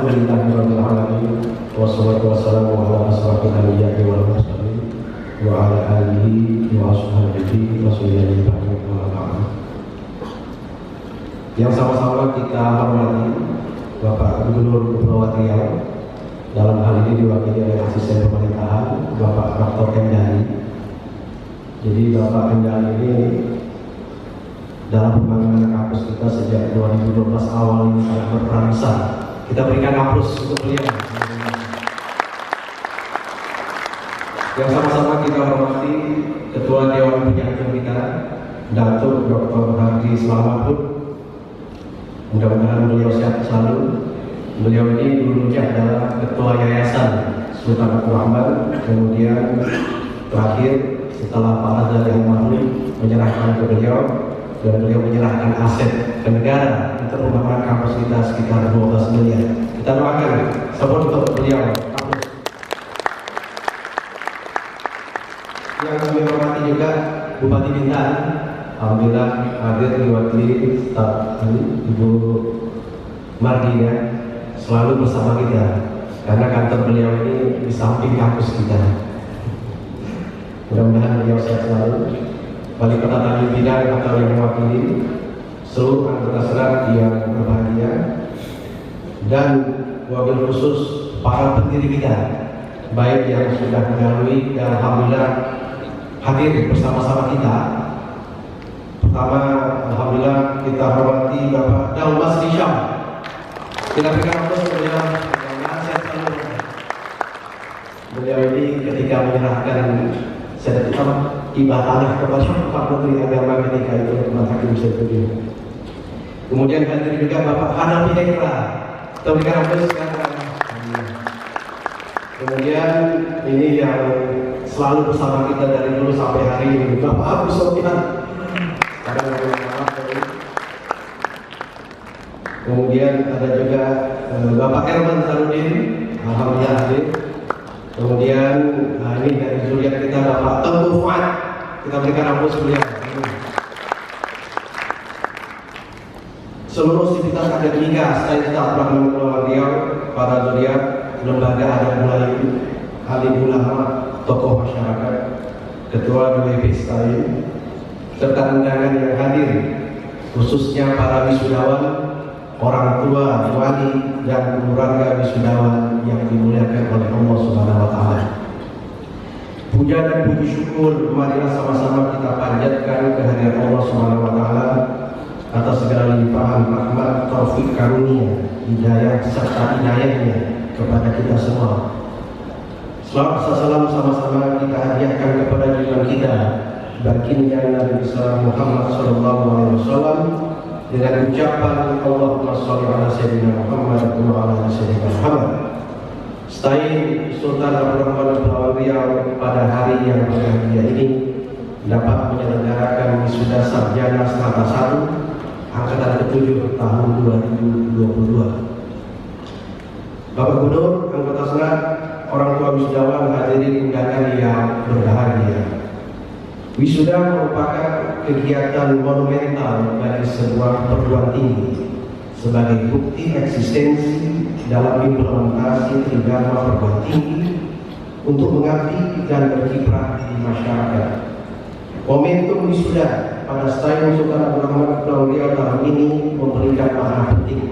Alhamdulillahirabbil alamin wassalatu wassalamu ala asrofil anbiya'i wal mursalin wa ala alihi wa ashabihi wasallam. Yang sama-sama kita hormati Bapak Gubernur Kepulauan Riau, dalam hal ini diwakili oleh Asisten Pemerintahan Bapak Dr. Endali. Jadi Bapak Endali ini dalam pembangunan kampus kita sejak 2012 awal ini sangat berperan besar. Kita berikan aplaus untuk beliau. Yang sama-sama kita hormati Ketua Dewan Penyamping kita, Datuk Dr. Hardi Selamatpun. Mudah-mudahan beliau sehat selalu. Beliau ini dulunya adalah Ketua Yayasan Sultan Abdul Rahman, kemudian terakhir setelah Pak Azhar yang almarhum menyerahkan ke beliau, dan beliau menyerahkan aset ke negara untuk pembangunan kampus kita sekitar 12 miliar. Kita doakan support untuk beliau. Yang kami hormati juga Bupati Bintan, alhamdulillah hadir diwakili staf Ibu Mardia, selalu bersama kita karena kantor beliau ini di samping kampus kita. Mudah-mudahan beliau sehat selalu. Wali Kota Tanjung Pinang atau yang mewakili seluruh anggota senat yang berbahagia, dan wabil khusus para pendiri kita, baik yang sudah mendahului dan alhamdulillah hadir bersama-sama kita. Pertama, alhamdulillah kita hormati Bapak Dalmas Hisham. Kita berikan aplaus untuk beliau. Beliau ini ketika menyerahkan sertifikat hibah tanah kepada Pak Menteri Agama ketika itu Rumah Hakim Syafi'i. Kemudian hadir juga Bapak Hanafi Ekra. Kita berikan aplaus. Kemudian ini yang selalu bersama kita dari dulu sampai hari ini, Bapak Abu Sofyan. Kemudian ada juga Bapak Erman Sarudin, alhamdulillah hadir. Kemudian ini dari zuriat kita Bapak Tengku Fuad. Kita berikan aplaus beliau. Seluruh sivitas akademika Said Abdurrahman Kepulauan Riau, para zuriat, lembaga adat Melayu, alim ulama, tokoh masyarakat, ketua DWP STAIN, serta undangan yang hadir, khususnya para wisudawan, orang tua, wali, dan keluarga wisudawan yang dimuliakan oleh Allah Subhanahu wa Ta'ala. Puja dan puji syukur marilah sama-sama kita panjatkan kehadiran Allah Subhanahu wa Ta'ala atas segala limpahan rahmat, taufik, karunia, hidayah serta inayahnya kepada kita semua. Selawat salam sama-sama kita hadiahkan kepada junjungan kita baginda Nabi besar Muhammad sallallahu alaihi wasallam dengan ucapan Allahumma shalli ala sayyidina Muhammad wa ala sayyidina Muhammad. STAIN Sultan Abdul Rahman Kepulauan Riau pada hari yang berbahagia ini dapat menyelenggarakan wisuda sarjana strata 1 angkatan ke-7 tahun 2022. Bapak Gubernur, anggota senat, orang tua wisudawan, hadirin undangan yang berbahagia. Wisuda merupakan kegiatan monumental bagi sebuah perguruan tinggi sebagai bukti eksistensi dalam implementasi agama perguruan tinggi untuk mengabdi dan berkiprah di masyarakat. Momentum wisuda pada STAIN Sultan Abdul Rahman Kepulauan Riau tahun ini memberikan makna penting,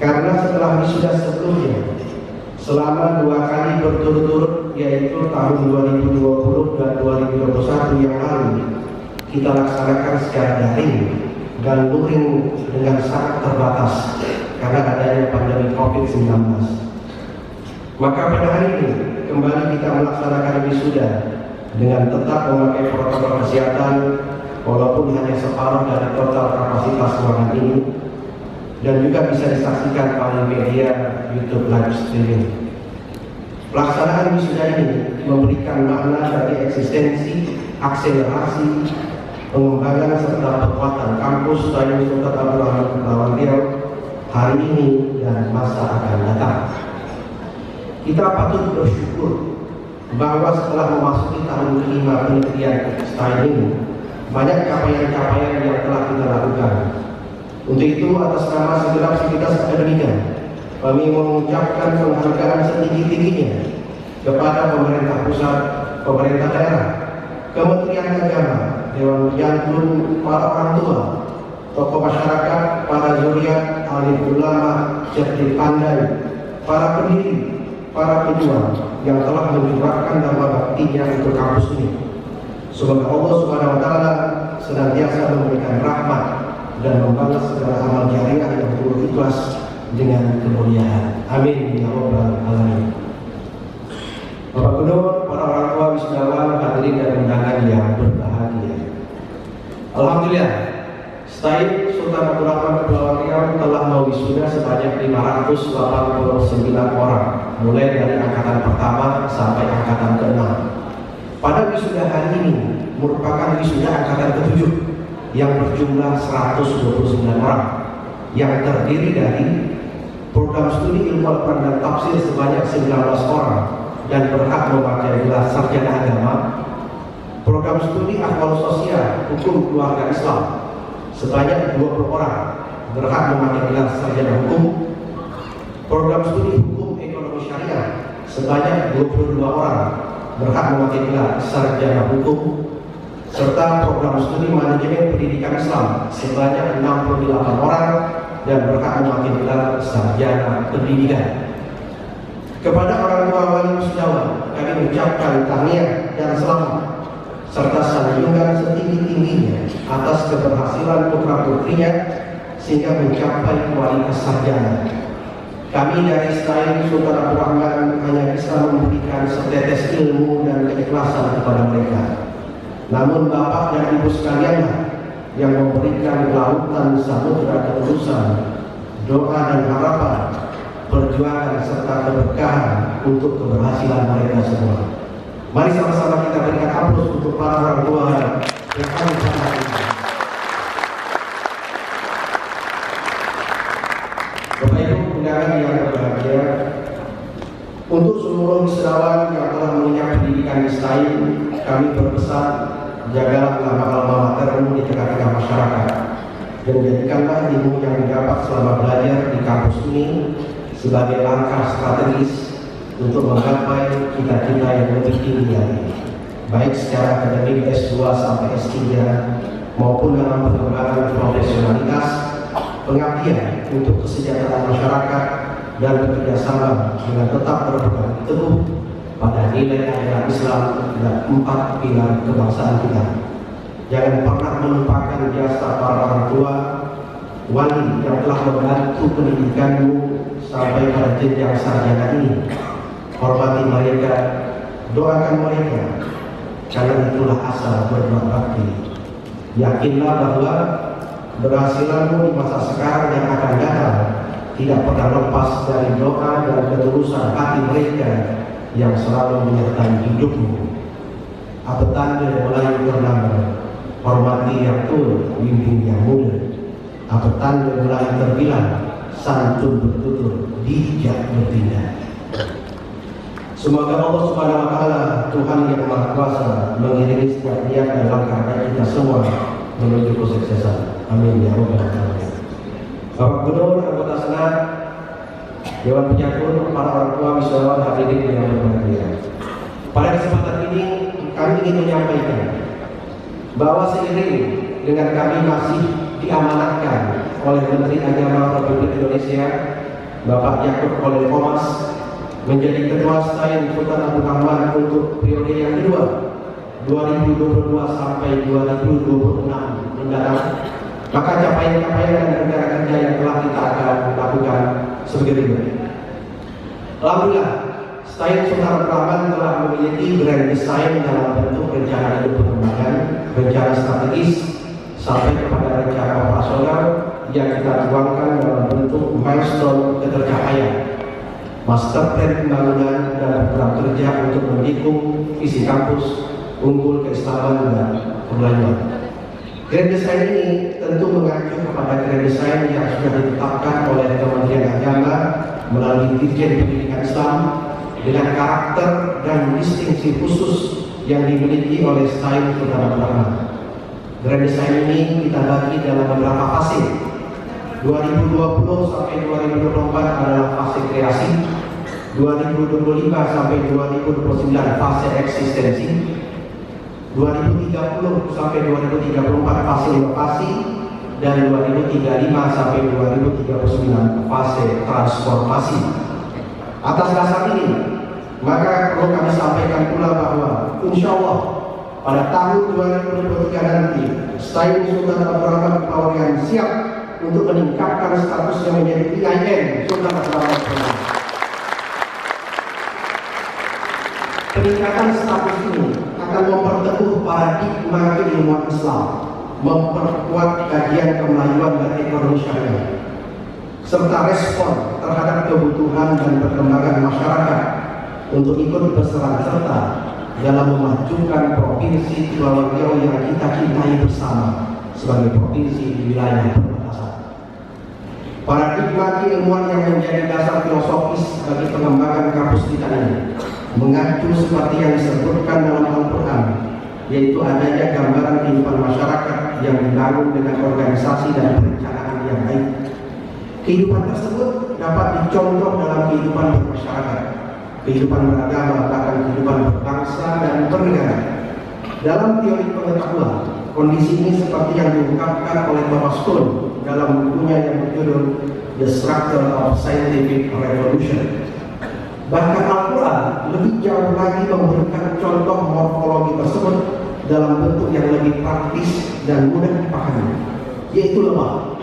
karena setelah wisuda sebelumnya selama 2 kali berturut-turut, yaitu tahun 2020 dan 2021 yang lalu, kita laksanakan secara daring dan luring dengan sangat terbatas karena adanya pandemi COVID-19. Maka pada hari ini kembali kita melaksanakan wisuda dengan tetap memakai protokol kesehatan walaupun hanya separuh dari total kapasitas ruangan ini, dan juga bisa disaksikan oleh media YouTube live streaming. Pelaksanaan wisuda ini memberikan makna bagi eksistensi, akselerasi, pengembangan serta kekuatan kampus STAIN Sultan Abdul Rahman Kepulauan Riau hari ini dan masa akan datang. Kita patut bersyukur bahwa setelah memasuki tahun ke-5 penelitian STAIN ini, banyak capaian-capaian yang telah kita lakukan. Untuk itu, atas nama segenap sivitas akademika, kami mengucapkan penghargaan setinggi-tingginya kepada pemerintah pusat, pemerintah daerah, Kementerian Agama, Dewan Penyantum, para orang tua, tokoh masyarakat, para zuriat, alim ulama, cerdik pandai, para pendiri, para pejuang yang telah mencurahkan nama baktinya untuk kampus ini. Semoga Allah Subhanahu wa taala senantiasa memberikan rahmat dan membalas segala amal jariah yang tulus ikhlas dengan kemuliaan. Amin ya rabbal alamin. Bapak Gubernur, para orang tua, wisudawan, hadirin dan undangan yang berbahagia. Alhamdulillah, STAIN Sultan Abdul Rahman Kepulauan Riau telah mewisuda sebanyak 589 orang, mulai dari angkatan pertama sampai angkatan ke-6. Pada wisuda hari ini merupakan wisuda angkatan ke-7 yang berjumlah 129 orang, yang terdiri dari program studi ilmu Al-Quran dan tafsir sebanyak 19 orang dan berhak memakai gelar sarjana agama, program studi akwal sosial hukum keluarga Islam sebanyak 20 orang berhak memakai gelar sarjana hukum, program studi hukum ekonomi syariah sebanyak 22 orang berhak memakai gelar sarjana hukum, serta program studi manajemen pendidikan Islam sebanyak 68 orang dan berhak memakai gelar sarjana pendidikan. Kepada orang tua wali wisudawan, kami mengucapkan tahniah dan selamat serta sanjungan setinggi-tingginya atas keberhasilan putra-putrinya sehingga mencapai kualitas sarjana. Kami dari STAIN Sultan Abdul Rahman hanya bisa memberikan setetes ilmu dan keikhlasan kepada mereka. Namun Bapak dan Ibu sekalianlah yang memberikan lautan samudera ketulusan, doa dan harapan, perjuangan serta keberkahan untuk keberhasilan mereka semua. Mari sama-sama kita berikan aplaus untuk para orang tua yang kami hormati. Bapak Ibu undangan yang berbahagia, untuk seluruh wisudawan yang telah mengenyam pendidikan di STAIN, kami berpesan jagalah nama alma matermu di tengah-tengah masyarakat dan jadikanlah ilmu yang didapat selama belajar di kampus ini sebagai langkah strategis untuk menggapai cita-cita yang lebih tinggi lagi, baik secara akademik S2 sampai S3 maupun dalam pengembangan profesionalitas, pengabdian untuk kesejahteraan masyarakat dan bekerjasama dengan tetap berpegang teguh pada nilai ajaran Islam dan 4 pilar kebangsaan kita. Jangan pernah melupakan jasa para orang tua, wali yang telah membantu pendidikanmu sampai pada jenjang sarjana ini. Hormati mereka, doakan mereka, karena itulah asal berbuat bakti. Yakinlah bahwa keberhasilanmu di masa sekarang yang akan datang tidak pernah lepas dari doa dan ketulusan hati mereka yang selalu menyertai hidupmu. Apetanda Melayu bernama, hormati yang tua, bimbing yang muda. Apetanda Melayu terbilang, santun bertutur, bijak bertindak. Semoga Allah Subhanahu wa taala, Tuhan yang Maha Kuasa, mengiringi setiap niat dan langkah kita semua menuju kesuksesan. Amin ya rabbal alamin. Bapak Gubernur, anggota Senat, Dewan Penyatur, para orang tua, wisudawan, hadirin yang berbahagia. Pada kesempatan ini kami ingin menyampaikan bahwa seiring dengan kami masih diamanatkan oleh Menteri Agama Republik Indonesia Bapak Yakut Khalil Qomas menjadi Ketua STAIN Sultan Abdul Rahman untuk periode yang kedua 2022 sampai 2026 mendatang, maka capaian-capaian dan rencana kerja yang telah kita akan lakukan sebagai berikut. Alhamdulillah, STAIN Sultan Abdul Rahman telah memiliki grand design dalam bentuk rencana hidup pengembangan, rencana strategis, sampai kepada rencana operasional yang kita tuangkan dalam bentuk milestone ketercapaian, master plan pembangunan dan program kerja untuk mendukung visi kampus unggul keislaman dan kemajuan. Grand design ini tentu mengacu kepada grand design yang sudah ditetapkan oleh Kementerian Agama melalui Dirjen Pendidikan Islam dengan karakter dan distingsi khusus yang dimiliki oleh STAIN Sultan Abdul Rahman. Grand design ini kita bagi dalam beberapa fase. 2020 sampai 2024 adalah fase kreasi, 2025 sampai 2029 fase eksistensi, 2030 sampai 2034 fase inovasi, dan 2035 sampai 2039 fase transformasi. Atas dasar ini, maka perlu kami sampaikan pula bahwa insya Allah pada tahun 2023 nanti, Stadion Sultan Abdurrahman Kepulauan siap untuk meningkatkan statusnya menjadi IAIN Sultan Abdurrahman Kepulauan. Peningkatan status ini akan memperteguh paradigma keilmuan Islam, memperkuat kajian kemelayuan dan ekonomi syariah, serta respon terhadap kebutuhan dan perkembangan masyarakat untuk ikut berperan serta dalam memajukan provinsi Kepulauan Riau yang kita cintai bersama sebagai provinsi di wilayah perbatasan. Paradigma keilmuan yang menjadi dasar filosofis bagi pengembangan kampus kita ini mengacu seperti yang disebutkan dalam Al-Quran, yaitu adanya gambaran kehidupan masyarakat yang dibangun dengan organisasi dan perencanaan yang baik. Kehidupan tersebut dapat dicontoh dalam kehidupan bermasyarakat, kehidupan beragama, bahkan kehidupan berbangsa dan bernegara. Dalam teori pengetahuan, kondisi ini seperti yang diungkapkan oleh Thomas Kuhn dalam bukunya yang berjudul The Structure of Scientific Revolution. Bahkan Al-Quran lebih jauh lagi memberikan contoh morfologi tersebut dalam bentuk yang lebih praktis dan mudah dipahami, yaitu lemah,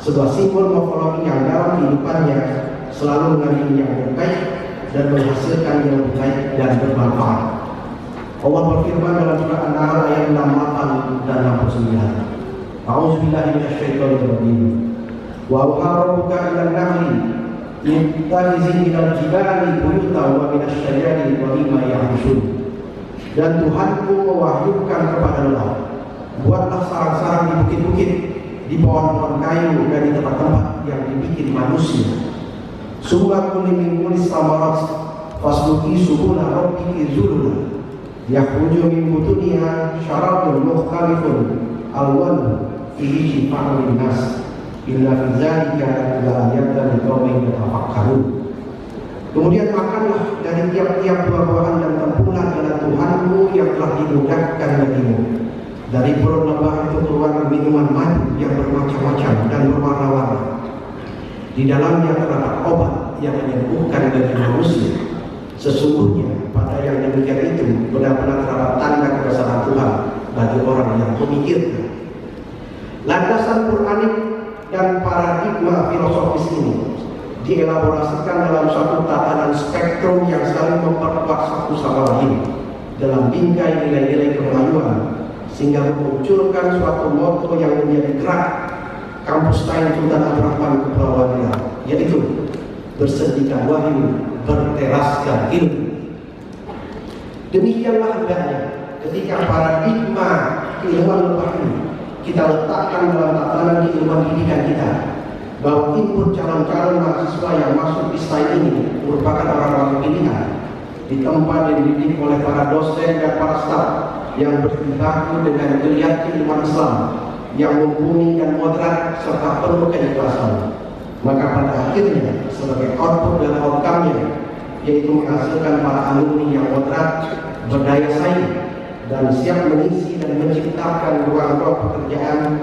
sebuah simbol morfologi yang dalam kehidupannya selalu mengandung yang baik dan menghasilkan yang baik dan bermanfaat. Allah berfirman dalam surah An-Nahl ayat 68 dan 69. A'udzubillahi minasyaitonir rajim. Wa auha rabbuka ilan nahli ittakhidhi minal jibali buyutan wa minasyajari wa mimma ya'rishun. Dan Tuhanku mewahyukan kepada Allah, buatlah sarang-sarang di bukit-bukit, di pohon-pohon kayu dan di tempat-tempat yang dibikin manusia. Summa kuli min kulis samarat fasluki subula rabbiki zulula yakhruju min butuniha syarabun mukhtalifun alwanu fihi shifa'un linnas inna fi dzalika la'ayatan liqaumin yatafakkarun. Kemudian makanlah dari tiap-tiap buah-buahan dan tempuhlah dengan Tuhanmu yang telah dimudahkan bagimu. Dari perut lebah itu keluar minuman madu yang bermacam-macam dan berwarna-warna. Di dalamnya terdapat obat yang menyembuhkan bagi manusia. Sesungguhnya pada yang demikian itu benar-benar terdapat tanda kebesaran Tuhan bagi orang yang memikirkan. Landasan Quranik dan paradigma filosofis ini dielaborasikan dalam suatu tatanan spektrum yang saling memperkuat satu sama lain dalam bingkai nilai-nilai kemelayuan, sehingga memunculkan suatu moto yang menjadi gerak kampus Stadion Sultan Abdurrahman Kepulauan Riau, yaitu bersediakan wahyu, berteraskan ilmu. Demikianlah hendaknya ketika paradigma keilmuan lepas ini kita letakkan dalam tatanan keilmuan pendidikan kita, bahwa input calon-calon mahasiswa yang masuk di Stadion ini merupakan orang-orang pilihan, ditempa dan dididik oleh para dosen dan para staf yang berjibaku dengan geliat keilmuan Islam yang mumpuni dan moderat serta penuh keikhlasan. Maka pada akhirnya sebagai output dan outcome-nya, yaitu menghasilkan para alumni yang moderat, berdaya saing, dan siap mengisi dan menciptakan ruang-ruang pekerjaan